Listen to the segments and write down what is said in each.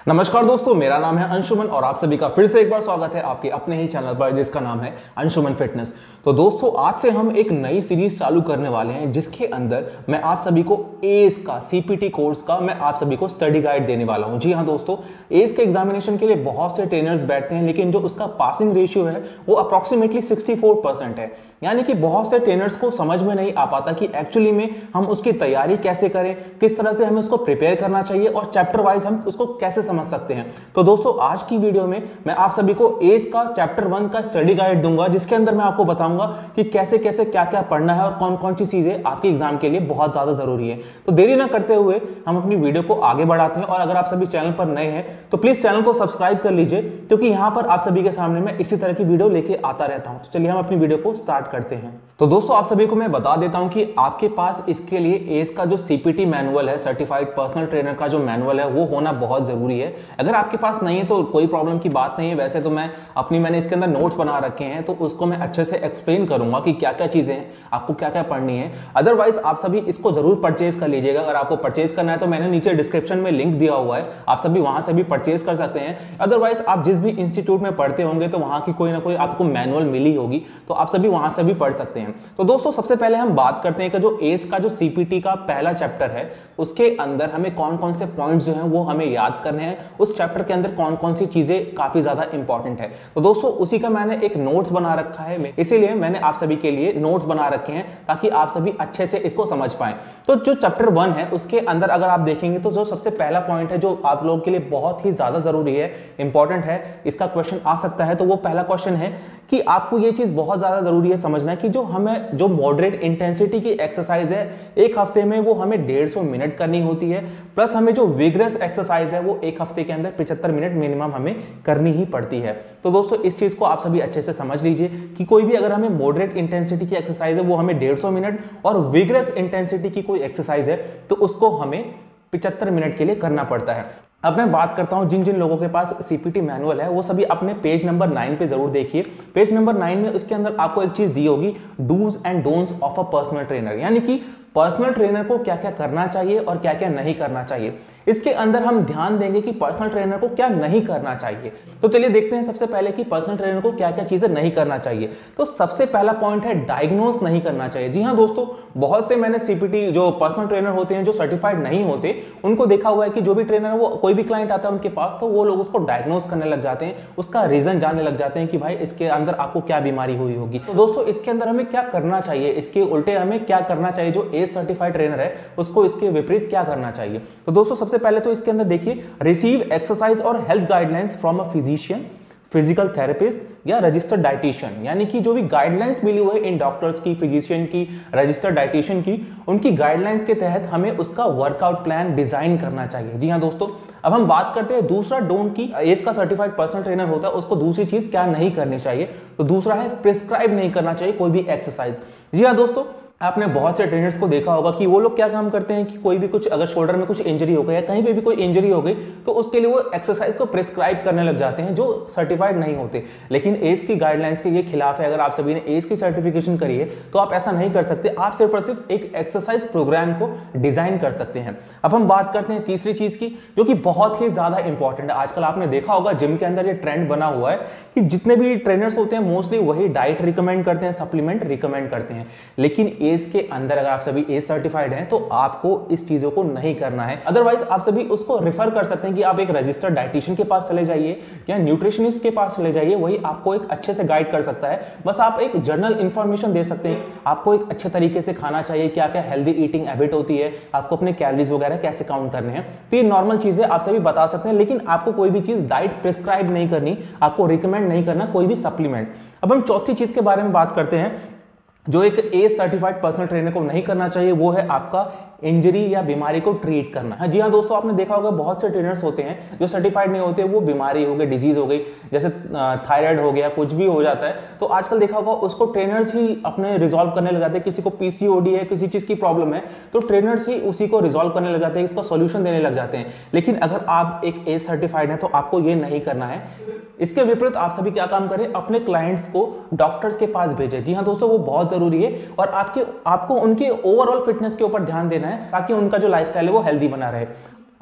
नमस्कार दोस्तों, मेरा नाम है अंशुमन और आप सभी का फिर से एक बार स्वागत है आपके अपने ही चैनल पर जिसका नाम है अंशुमन फिटनेस। तो दोस्तों, आज से हम एक नई सीरीज चालू करने वाले हैं जिसके अंदर मैं आप सभी को एस का सीपीटी कोर्स का मैं आप सभी को स्टडी गाइड देने वाला हूं। जी हाँ दोस्तों, एस के एग्जामिनेशन के लिए बहुत से ट्रेनर्स बैठते हैं, लेकिन जो उसका पासिंग रेशियो है वो अप्रॉक्सीमेटली 64% है। यानी कि बहुत से ट्रेनर्स को समझ में नहीं आ पाता कि एक्चुअली में हम उसकी तैयारी कैसे करें, किस तरह से हमें उसको प्रिपेयर करना चाहिए और चैप्टर वाइज हम उसको कैसे समझ सकते हैं। तो दोस्तों, आज की वीडियो में मैं आप सभी को एस का चैप्टर 1 का स्टडी गाइड दूंगा, जिसके अंदर मैं आपको बताऊंगा कि कैसे कैसे क्या क्या पढ़ना है और कौन कौन सी चीजें आपके एग्जाम के लिए बहुत ज्यादा जरूरी है। तो देरी ना करते हुए हम अपनी वीडियो को आगे बढ़ाते हैं। और अगर आप सभी चैनल पर नए हैं तो प्लीज चैनल को सब्सक्राइब कर लीजिए, क्योंकि यहां पर आप सभी के सामने मैं इसी तरह की वीडियो लेके आता रहता हूं। तो चलिए हम अपनी वीडियो को स्टार्ट करते हैं। तो दोस्तों, आप सभी को मैं बता देता हूं कि आपके पास इसके लिए एस का जो सीपीटी मैनुअल है, सर्टिफाइड पर्सनल ट्रेनर का जो मैनुअल है, वो होना बहुत जरूरी है। अगर आपके पास नहीं है तो कोई प्रॉब्लम की बात नहीं है। वैसे तो मैंने इसके अंदर नोट्स बना रखे हैं, तो उसको मैं अच्छे से एक्सप्लेन करूंगा कि क्या क्या चीजें हैं, आपको क्या क्या पढ़नी है। अदरवाइज आप सभी इसको जरूर परचेज कर लीजिएगा। अगर आपको परचेज करना है तो मैंने नीचे डिस्क्रिप्शन में लिंक दिया हुआ है, आप सभी वहां से भी परचेज कर सकते हैं। अदरवाइज आप जिस भी इंस्टीट्यूट में पढ़ते होंगे तो वहां की कोई ना कोई आपको मैनुअल मिली होगी, तो आप सभी वहां से भी पढ़ सकते हैं। तो दोस्तों, सबसे पहले हम बात करते हैं कि जो एस का जो सीपीटी का पहला चैप्टर है, उसके अंदर हमें कौन कौन से पॉइंट्स जो हैं वो हमें याद करने हैं। उस चैप्टर के अंदर कौन कौन सी चीजें काफी ज्यादा इंपॉर्टेंट है। तो दोस्तों, उसी का मैंने एक नोट्स बना रखा है, इसीलिए मैंने आप सभी के लिए नोट्स बना रखे हैं ताकि आप सभी अच्छे से इसको समझ पाएं। तो जो चैप्टर 1 है उसके अंदर अगर आप देखेंगे तो जो सबसे पहला पॉइंट है जो आप लोगों के लिए बहुत ही ज्यादा जरूरी है, इंपॉर्टेंट है, इसका क्वेश्चन आ सकता है। तो वो पहला क्वेश्चन है कि आपको ये चीज बहुत ज्यादा जरूरी है समझना कि जो मॉडरेट इंटेंसिटी की एक्सरसाइज है एक हफ्ते में वो हमें 150 मिनट करनी होती है, प्लस हमें जो विग्रेस एक्सरसाइज है वो एक हफ्ते के अंदर 75 मिनट मिनिमम हमें करनी ही पड़ती है। तो दोस्तों, इस चीज को आप सभी अच्छे से समझ लीजिए कि कोई भी अगर हमें मॉडरेट इंटेंसिटी की एक्सरसाइज है वो हमें 150 मिनट और विग्रेस इंटेंसिटी की कोई एक्सरसाइज है तो उसको हमें 75 मिनट के लिए करना पड़ता है। अब मैं बात करता हूं जिन जिन लोगों के पास सीपीटी मैनुअल है वो सभी अपने पेज नंबर 9 पे जरूर देखिए। पेज नंबर 9 में उसके अंदर आपको एक चीज दी होगी, dos and don'ts of a personal trainer, यानी कि पर्सनल ट्रेनर को क्या क्या करना चाहिए और क्या क्या नहीं करना चाहिए। इसके अंदर हम ध्यान देंगे कि पर्सनल ट्रेनर को क्या नहीं करना चाहिए। तो चलिए देखते हैं सबसे पहले कि पर्सनल ट्रेनर को क्या क्या चीजें नहीं करना चाहिए। तो सबसे पहला पॉइंट है डायग्नोस नहीं करना चाहिए। जी हाँ दोस्तों, बहुत से मैंने सीपीटी जो पर्सनल ट्रेनर होते हैं जो सर्टिफाइड नहीं होते उनको देखा हुआ है कि जो भी ट्रेनर है वो कोई भी क्लाइंट आता है उनके पास तो वो लोग उसको डायग्नोस करने लग जाते हैं, उसका रीजन जानने लग जाते हैं कि भाई इसके अंदर आपको क्या बीमारी हुई होगी। तो दोस्तों, इसके अंदर हमें क्या करना चाहिए, इसके उल्टे हमें क्या करना चाहिए। जो एस सर्टिफाइड ट्रेनर है उसको इसके विपरीत क्या करना चाहिए। तो दोस्तों, सबसे पहले तो इसके अंदर देखिए, रिसीव एक्सरसाइज और health guidelines from a physician, physical therapist या रजिस्टर्ड डाइटिशियन। यानी कि जो भी गाइडलाइंस मिली हुई है इन डॉक्टर्स की, फिजिशियन की, रजिस्टर्ड डाइटिशियन की, उनकी गाइडलाइंस के तहत हमें उसका वर्कआउट प्लान डिजाइन करना चाहिए। जी हाँ दोस्तों, अब हम बात करते हैं दूसरा डोंट की। एस का सर्टिफाइड पर्सनल ट्रेनर होता है उसको दूसरी चीज क्या नहीं करनी चाहिए। तो दूसरा है प्रिस्क्राइब नहीं करना चाहिए कोई भी एक्सरसाइज। जी हाँ दोस्तों, आपने बहुत से ट्रेनर्स को देखा होगा कि वो लोग क्या काम करते हैं कि कोई भी कुछ अगर शोल्डर में कुछ इंजरी हो गई या कहीं पे भी कोई इंजरी हो गई तो उसके लिए वो एक्सरसाइज को प्रिस्क्राइब करने लग जाते हैं जो सर्टिफाइड नहीं होते। लेकिन एस की गाइडलाइंस के ये खिलाफ है। अगर आप सभी ने एस की सर्टिफिकेशन करी है तो आप ऐसा नहीं कर सकते। आप सिर्फ और सिर्फ एक एक्सरसाइज प्रोग्राम को डिजाइन कर सकते हैं। अब हम बात करते हैं तीसरी चीज की, जो कि बहुत ही ज्यादा इंपॉर्टेंट है। आजकल आपने देखा होगा जिम के अंदर ये ट्रेंड बना हुआ है कि जितने भी ट्रेनर्स होते हैं मोस्टली वही डाइट रिकमेंड करते हैं, सप्लीमेंट रिकमेंड करते हैं। लेकिन एस के अंदर अगर आप सभी एस सर्टिफाइड हैं तो आपको इस चीजों को नहीं करना है। अदरवाइज आप सभी उसको रेफर कर सकते हैं कि आप एक रजिस्टर्ड डाइटिशियन के पास चले जाइए या न्यूट्रिशनिस्ट के पास चले जाइए, वही आपको एक अच्छे से गाइड कर सकता है। बस आप एक जनरल इंफॉर्मेशन दे सकते हैं, आपको एक अच्छे तरीके से खाना चाहिए, क्या क्या हेल्दी ईटिंग हैबिट होती है, आपको अपने कैलोरीज वगैरह कैसे काउंट करने हैं। तो ये नॉर्मल चीजें आप सभी बता सकते हैं, लेकिन आपको कोई भी चीज डाइट प्रिस्क्राइब नहीं करनी, आपको रिकमेंड नहीं करना कोई भी सप्लीमेंट। अब हम चौथी चीज के बारे में बात करते हैं जो एक एस सर्टिफाइड पर्सनल ट्रेनर को नहीं करना चाहिए, वो है आपका इंजरी या बीमारी को ट्रीट करना है। जी हाँ दोस्तों, आपने देखा होगा बहुत से ट्रेनर्स होते हैं जो सर्टिफाइड नहीं होते, वो बीमारी हो गई, डिजीज हो गई, जैसे थायराइड हो गया, कुछ भी हो जाता है तो आजकल देखा होगा उसको ट्रेनर्स ही अपने रिजॉल्व करने लग जाते हैं। किसी को पीसीओडी है, किसी चीज की प्रॉब्लम है तो ट्रेनर्स ही उसी को रिजॉल्व करने लग जाते हैं, इसका सॉल्यूशन देने लग जाते हैं। लेकिन अगर आप एक एस सर्टिफाइड है तो आपको ये नहीं करना है। इसके विपरीत आप सभी क्या काम करें, अपने क्लाइंट्स को डॉक्टर्स के पास भेजें। जी हाँ दोस्तों, वो बहुत जरूरी है और आपको उनके ओवरऑल फिटनेस के ऊपर ध्यान देना है ताकि उनका जो लाइफस्टाइल है वो हेल्दी बना रहे।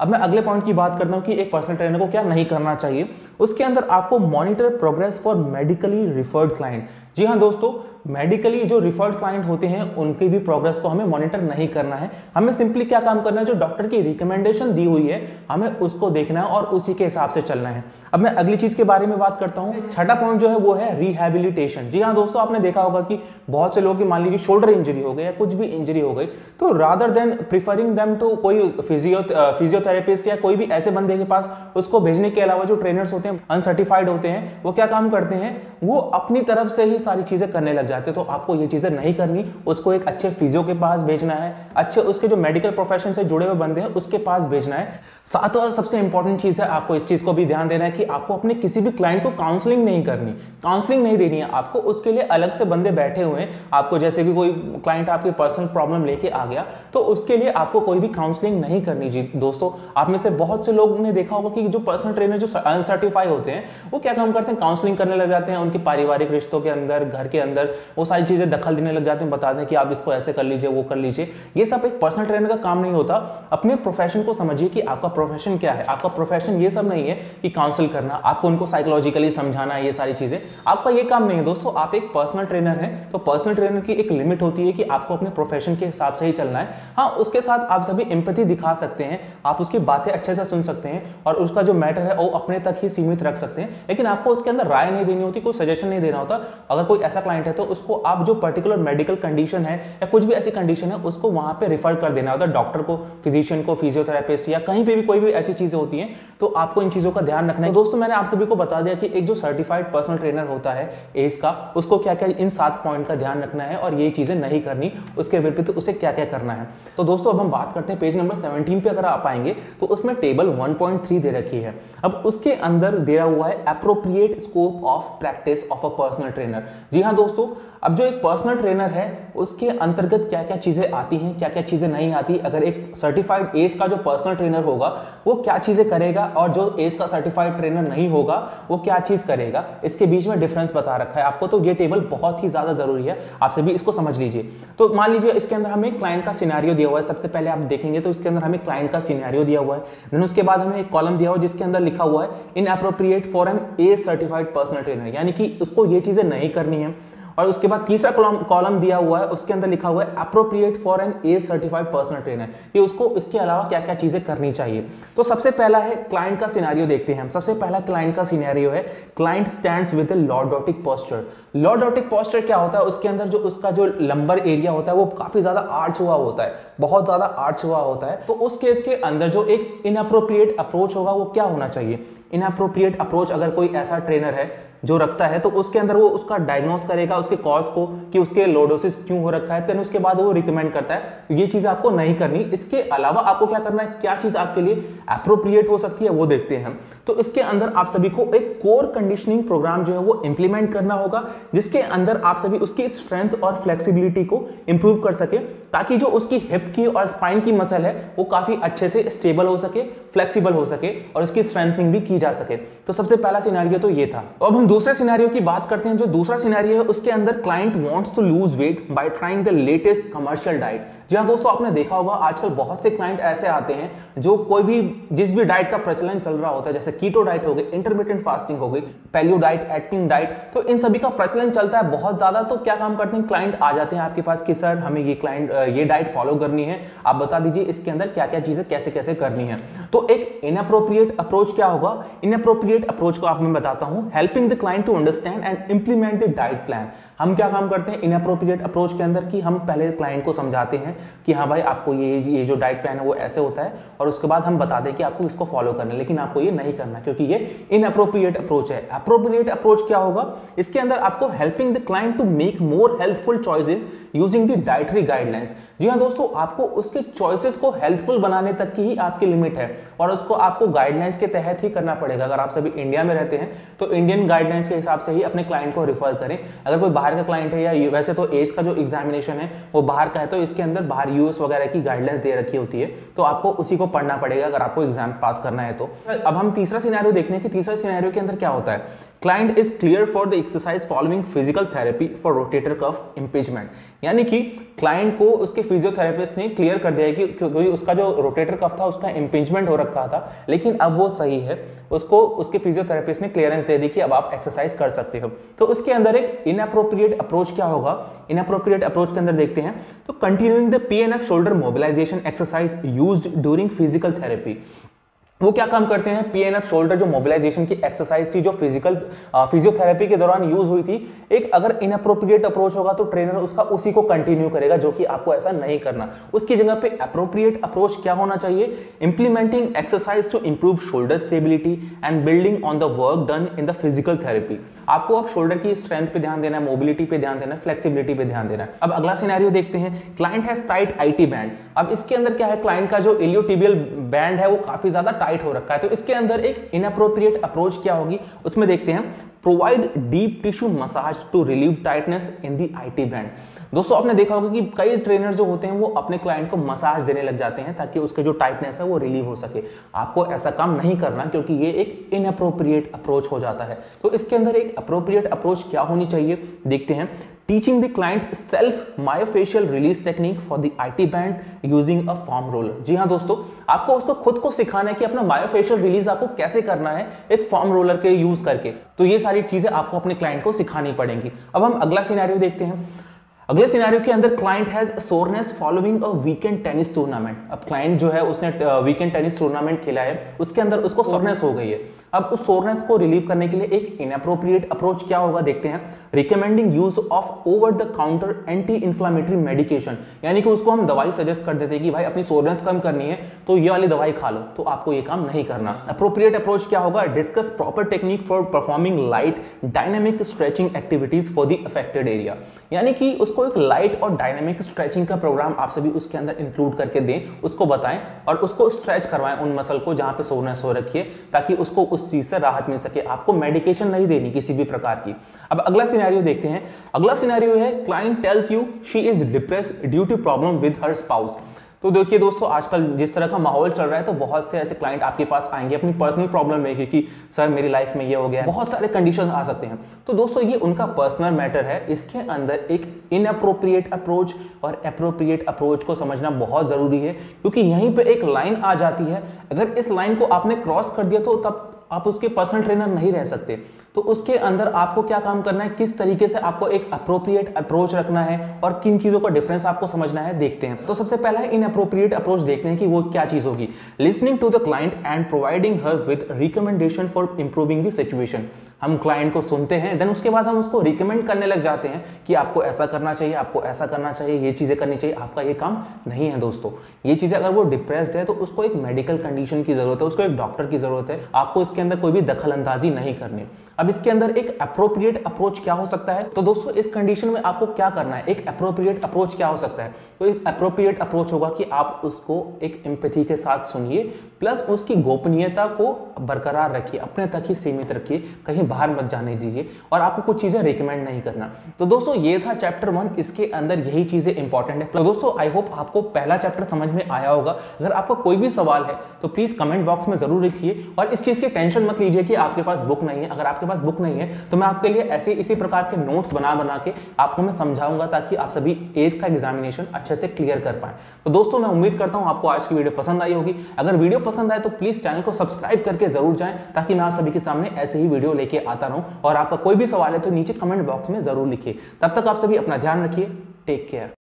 अब मैं अगले पॉइंट की बात करता हूं कि एक पर्सनल ट्रेनर को क्या नहीं करना चाहिए। उसके अंदर आपको monitor progress for medically referred client. जी हाँ दोस्तों, मेडिकली जो रिफर्ड क्लाइंट होते हैं उनकी भी प्रोग्रेस को हमें मॉनिटर नहीं करना है। हमें सिंपली क्या काम करना है, जो डॉक्टर की रिकमेंडेशन दी हुई है हमें उसको देखना है और उसी के हिसाब से चलना है। अब मैं अगली चीज के बारे में बात करता हूं। छठा पॉइंट जो है वो है रिहैबिलिटेशन। जी हाँ दोस्तों, आपने देखा होगा कि बहुत से लोगों की मान लीजिए शोल्डर इंजरी हो गई या कुछ भी इंजरी हो गई, तो rather than preferring them to कोई फिजियोथेरेपिस्ट या कोई भी ऐसे बंदे के पास उसको भेजने के अलावा जो ट्रेनर्स होते हैं अनसर्टिफाइड होते हैं, वो क्या काम करते हैं, वो अपनी तरफ से ही सारी चीजें करने लग जाते हैं। तो आपको ये चीजें नहीं करनी, उसको एक अच्छे फिजियो के पास भेजना है, अच्छे उसके जो मेडिकल प्रोफेशन से जुड़े हुए बंदे हैं उसके पास भेजना है। सातवां सबसे इंपॉर्टेंट चीज है, आपको इस चीज को भी ध्यान देना है कि आपको अपने किसी भी क्लाइंट को काउंसलिंग नहीं करनी, काउंसलिंग नहीं देनी है आपको। उसके लिए अलग से बंदे बैठे हुए हैं। आपको जैसे कि कोई क्लाइंट आपकी पर्सनल प्रॉब्लम लेके आ गया तो उसके लिए आपको कोई भी काउंसलिंग नहीं करनी। जी दोस्तों, आप में से बहुत से लोगों ने देखा होगा कि जो पर्सनल ट्रेनर जो अनसर्टिफाइड होते हैं वो क्या काम करते हैं, काउंसलिंग करने लग जाते हैं। उनके पारिवारिक रिश्तों के अंदर, घर के अंदर वो सारी चीजें दखल देने लग जाते हैं, बताते हैं कि आप इसको ऐसे कर लीजिए, वो कर लीजिए। ये सब एक पर्सनल ट्रेनर का काम नहीं होता। अपने प्रोफेशन को समझिए कि आपका प्रोफेशन क्या है। आपका प्रोफेशन ये सब नहीं है कि काउंसिल करना, आपको उनको साइकोलॉजिकली समझाना, ये सारी चीजें आपका ये काम नहीं है। दोस्तों, आप एक पर्सनल ट्रेनर हैं तो पर्सनल ट्रेनर की एक लिमिट होती है कि आपको अपने प्रोफेशन के हिसाब से ही चलना है। हाँ, उसके साथ आप सभी एम्पैथी दिखा सकते हैं, आप उसकी बातें अच्छे से सुन सकते हैं और उसका जो मैटर है वो अपने तक ही सीमित रख सकते हैं, लेकिन आपको उसके अंदर राय नहीं देनी होती, कोई सजेशन नहीं देना होता। अगर कोई ऐसा क्लाइंट है तो उसको आप जो पर्टिकुलर मेडिकल कंडीशन है या कुछ भी ऐसी कंडीशन है उसको वहां पे रिफर कर देना होता है, डॉक्टर को, फिजिशियन को, फिजियोथेरेपिस्ट या कहीं पे भी कोई भी ऐसी चीजें होती हैं तो आपको इन चीजों का ध्यान रखना है। तो दोस्तों, मैंने आप सभी को बता दिया कि एक जो सर्टिफाइड पर्सनल ट्रेनर होता है एज का, उसको क्या क्या इन 7 पॉइंट का ध्यान रखना है और ये चीजें नहीं करनी, उसके विपरीत उसे क्या क्या करना है। तो दोस्तों, अब हम बात करते हैं पेज नंबर 17 पे। अगर आप आएंगे तो उसमें टेबल 1.3 दे रखी है। अब उसके अंदर दिया हुआ है appropriate scope of practice of a personal trainer. जी हाँ दोस्तों, अब जो एक पर्सनल ट्रेनर है उसके अंतर्गत क्या क्या चीजें आती हैं, क्या क्या चीजें नहीं आती। अगर एक सर्टिफाइड एज का जो पर्सनल ट्रेनर होगा वो क्या चीजें करेगा और जो एज का सर्टिफाइड ट्रेनर नहीं होगा वो क्या चीज करेगा, इसके बीच में डिफरेंस बता रखा है आपको। तो ये टेबल बहुत ही ज्यादा जरूरी है, आप सभी इसको समझ लीजिए। तो मान लीजिए इसके अंदर हमें क्लाइंट का सिनेरियो दिया हुआ है। सबसे पहले आप देखेंगे तो इसके अंदर हमें क्लाइंट का सिनेरियो दिया हुआ है, देन उसके बाद हमें एक कॉलम दिया हुआ है जिसके अंदर लिखा हुआ है inappropriate for an ACE certified personal trainer, यानी कि उसको ये चीजें नहीं करनी है। और उसके बाद तीसरा कॉलम दिया हुआ है, उसके अंदर लिखा हुआ है appropriate for an ACE certified personal trainer, कि उसको इसके अलावा क्या क्या चीजें करनी चाहिए। तो सबसे पहला है क्लाइंट का सिनेरियो देखते हैं हम। सबसे पहला क्लाइंट का सिनेरियो है client stands with A lordotic posture. Lordotic posture क्या होता है, उसके अंदर जो उसका जो लंबर एरिया होता है वो काफी ज्यादा आर्च हुआ होता है, बहुत ज्यादा आर्च हुआ होता है। तो उस केस के अंदर जो एक इनअप्रोप्रिएट अप्रोच होगा वो क्या होना चाहिए। इनअप्रोप्रिएट अप्रोच अगर कोई ऐसा ट्रेनर है जो रखता है तो उसके अंदर वो उसका डायग्नोस करेगा उसके कॉज को कि उसके लॉर्डोसिस क्यों हो रखा है, देन उसके बाद वो रिकमेंड करता है। ये चीज आपको नहीं करनी। इसके अलावा आपको क्या करना है, क्या चीज आपके लिए अप्रोप्रिएट हो सकती है वो देखते हैं हम। तो इसके अंदर आप सभी को एक कोर कंडीशनिंग प्रोग्राम जो है वो इंप्लीमेंट करना होगा, जिसके अंदर आप सभी उसकी स्ट्रेंथ और फ्लेक्सिबिलिटी को इंप्रूव कर सके, ताकि जो उसकी हिप की और स्पाइन की मसल है वो काफी अच्छे से स्टेबल हो सके, फ्लेक्सिबल हो सके और उसकी स्ट्रेंथनिंग भी की जा सके। तो सबसे पहला सिनेरियो तो ये था। तो अब हम दूसरे सिनेरियो की बात करते हैं। जो दूसरा सिनेरियो है उसके अंदर client wants to lose weight by trying the latest commercial diet. जी हाँ दोस्तों, आपने देखा होगा आजकल बहुत से क्लाइंट ऐसे आते हैं जो कोई भी जिस भी डाइट का प्रचलन चल रहा होता है, जैसे कीटो डाइट हो गई, इंटरमिटेंट फास्टिंग हो गई, पैलियो डाइट, एटकिंग डाइट, तो इन सभी का प्रचलन चलता है बहुत ज्यादा। तो क्या काम करते हैं, क्लाइंट आ जाते हैं आपके पास कि सर हमें ये डाइट फॉलो करनी है, आप बता दीजिए इसके अंदर क्या क्या चीजें कैसे कैसे करनी है। तो एक इनअप्रोप्रिएट अप्रोच क्या होगा, इनअप्रोप्रिएट अप्रोच को आप मैं बताता हूं, helping the client to understand and implement the diet plan. हम क्या काम करते हैं इनअप्रोप्रिएट अप्रोच के अंदर कि हम पहले क्लाइंट को समझाते हैं कि हाँ भाई आपको ये जो डाइट प्लान है वो ऐसे होता है, और उसके बाद हम बता दें कि आपको इसको फॉलो करना है, लेकिन आपको ये नहीं करना क्योंकि ये इनअप्रोप्रिएट अप्रोच है। अप्रोप्रिएट अप्रोच क्या होगा, इसके अंदर आपको helping the client to make more helpful choices using the dietary guidelines. जी हाँ दोस्तों, आपको उसके चॉइसेस को हेल्पफुल बनाने तक की ही आपकी लिमिट है और उसको आपको गाइडलाइंस के तहत ही करना पड़ेगा। अगर आप सभी इंडिया में रहते हैं तो इंडियन गाइडलाइंस के हिसाब से ही अपने क्लाइंट को रिफर करें। अगर कोई बाहर का क्लाइंट है, या वैसे तो एज का जो एग्जामिनेशन है वो बाहर का है, तो इसके अंदर बाहर यूएस वगैरह की गाइडलाइंस दे रखी होती है, तो आपको उसी को पढ़ना पड़ेगा अगर आपको एग्जाम पास करना है तो। अब हम तीसरा सिनेरियो देखते हैं कि तीसरा सिनेरियो के अंदर क्या होता है। Client is clear for the exercise following physical therapy for rotator cuff impingement, यानी कि क्लाइंट को उसके फिजियोथेरेपिस्ट ने क्लियर कर दिया है कि क्योंकि उसका जो रोटेटर कफ था उसका इंपिंजमेंट हो रखा था, लेकिन अब वो सही है, उसको उसके फिजियोथेरेपिस्ट ने क्लियरेंस दे दी कि अब आप एक्सरसाइज कर सकते हो। तो उसके अंदर एक इनअप्रोप्रिएट अप्रोच क्या होगा, इनअप्रोप्रिएट अप्रोच के अंदर देखते हैं तो continuing the PNF shoulder mobilization exercise used during physical therapy. वो क्या काम करते हैं, PNF शोल्डर जो मोबिलाइजेशन की एक्सरसाइज थी जो फिजियोथेरेपी के दौरान यूज हुई थी, एक अगर इनअप्रोप्रिएट अप्रोच होगा तो ट्रेनर उसका उसी को कंटिन्यू करेगा, जो कि आपको ऐसा नहीं करना। उसकी जगह पे अप्रोप्रिएट अप्रोच क्या होना चाहिए, implementing exercise to improve shoulder stability and building on the work done in the physical therapy. आपको अब शोल्डर की स्ट्रेंथ पे ध्यान देना है, मोबिलिटी पे ध्यान देना है, फ्लेक्सिबिलिटी पे ध्यान देना है। अब अगला सिनेरियो देखते हैं, client has tight IT band. अब इसके अंदर क्या है, क्लाइंट का जो इलियोटिबियल बैंड है वो काफी ज्यादा टाइट हो रखा है, तो इसके अंदर एक इनअप्रोप्रिएट अप्रोच क्या होगी, उसमें देखते हैं provide deep tissue massage to relieve tightness in the IT band. दोस्तों आपने देखा होगा कि कई ट्रेनर जो होते हैं वो अपने क्लाइंट को मसाज देने लग जाते हैं ताकि उसके जो टाइटनेस है वो रिलीव हो सके। आपको ऐसा काम नहीं करना, क्योंकि ये एक इनअप्रोप्रिएट अप्रोच हो जाता है। तो इसके अंदर एक अप्रोप्रिएट अप्रोच क्या होनी चाहिए, देखते हैं। Teaching the client self myofascial release technique for the IT band using a foam roller. जी हाँ दोस्तों, आपको उसको खुद को सिखाना है कि अपना मायोफेशियल रिलीज आपको कैसे करना है एक फोम रोलर के यूज करके। तो ये सारी चीजें आपको अपने क्लाइंट को सिखानी पड़ेंगी। अब हम अगला सिनेरियो देखते हैं। अगले सिनेरियो के अंदर client has soreness following a weekend tennis tournament. अब क्लाइंट जो है उसने वीकेंड टेनिस टूर्नामेंट खेला है, उसके अंदर उसको सोरनेस हो गई है। अब उस सोरनेस को रिलीव करने के लिए एक इनअप्रोप्रिएट अप्रोच क्या होगा, देखते हैं। Recommending use of over the counter anti inflammatory medication, यानी कि उसको हम दवाई सजेस्ट कर देते हैं कि भाई अपनी सोरनेस कम करनी है तो ये वाली दवाई खा लो, तो आपको ये काम नहीं करना। अप्रोप्रिएट अप्रोच क्या होगा, discuss proper technique for performing light dynamic stretching activities for the affected area, यानी कि उसको एक लाइट और डायनेमिक स्ट्रेचिंग का प्रोग्राम आप सभी उसके अंदर इंक्लूड करके दें, उसको बताएं और उसको स्ट्रेच करवाएं उन मसल को जहां पे सोरनेस हो रखी है, ताकि उसको उस चीज से राहत मिल सके। आपको मेडिकेशन नहीं देनी किसी भी प्रकार की। अब अगला सिनेरियो देखते हैं। अगला सिनेरियो है, client tells you she is depressed due to problem with her spouse. तो देखिए दोस्तों, आजकल जिस तरह का माहौल चल रहा है तो बहुत से ऐसे क्लाइंट आपके पास आएंगे अपनी पर्सनल प्रॉब्लम लेके कि सर मेरी लाइफ में ये हो गया है, बहुत सारे कंडीशन आ सकते हैं। तो दोस्तों ये उनका पर्सनल मैटर है, इसके अंदर एक इनअप्रोप्रिएट अप्रोच और एप्रोप्रिएट अप्रोच को समझना बहुत जरूरी है, क्योंकि यहीं पे एक लाइन आ जाती है। अगर इस लाइन को आपने क्रॉस कर दिया तो तब आप उसके पर्सनल ट्रेनर नहीं रह सकते। तो उसके अंदर आपको क्या काम करना है, किस तरीके से आपको एक अप्रोप्रिएट अप्रोच रखना है और किन चीजों का डिफरेंस आपको समझना है, देखते हैं। तो सबसे पहला है इनअप्रोप्रिएट अप्रोच, देखते हैं कि वो क्या चीज होगी। Listening to the client and providing her with recommendation for improving the situation. हम क्लाइंट को सुनते हैं, देन उसके बाद हम उसको रिकमेंड करने लग जाते हैं कि आपको ऐसा करना चाहिए, आपको ऐसा करना चाहिए, ये चीजें करनी चाहिए। आपका ये काम नहीं है दोस्तों। ये चीजें अगर वो डिप्रेस्ड है तो उसको एक मेडिकल कंडीशन की जरूरत है, उसको एक डॉक्टर की जरूरत है। आपको इसके अंदर कोई भी दखल अंदाजी नहीं करनी। अब इसके अंदर एक अप्रोप्रिएट अप्रोच क्या हो सकता है, तो दोस्तों इस कंडीशन में आपको क्या करना है, एक अप्रोप्रिएट अप्रोच क्या हो सकता है। तो एक अप्रोप्रिएट अप्रोच होगा कि आप उसको एक एम्पैथी के साथ सुनिए, प्लस उसकी गोपनीयता को बरकरार रखिए, अपने तक ही सीमित रखिए, कहीं बाहर मत जाने दीजिए, और आपको कुछ चीजें रिकमेंड नहीं करना। तो दोस्तों ये था चैप्टर 1, इसके अंदर यही चीजें इंपॉर्टेंट है। तो दोस्तों आई होप आपको पहला चैप्टर समझ में आया होगा। अगर आपका कोई भी सवाल है तो प्लीज कमेंट बॉक्स में जरूर लिखिए, और इस चीज की टेंशन मत लीजिए कि आपके पास बुक नहीं है। अगर आपके पास बुक नहीं है तो मैं आपके लिए ऐसे इसी प्रकार के नोट्स बना के आपको मैं समझाऊंगा, ताकि आप सभी एज का एग्जामिनेशन अच्छे से क्लियर कर पाए। तो दोस्तों मैं उम्मीद करता हूं आपको आज की वीडियो पसंद आई होगी। अगर वीडियो पसंद आए तो प्लीज चैनल को सब्सक्राइब करके जरूर जाएं, ताकि मैं आप सभी के सामने ऐसे ही वीडियो लेके आता रहूं। और आपका कोई भी सवाल है तो नीचे कमेंट बॉक्स में जरूर लिखिए। तब तक आप सभी अपना ध्यान रखिए। Take care.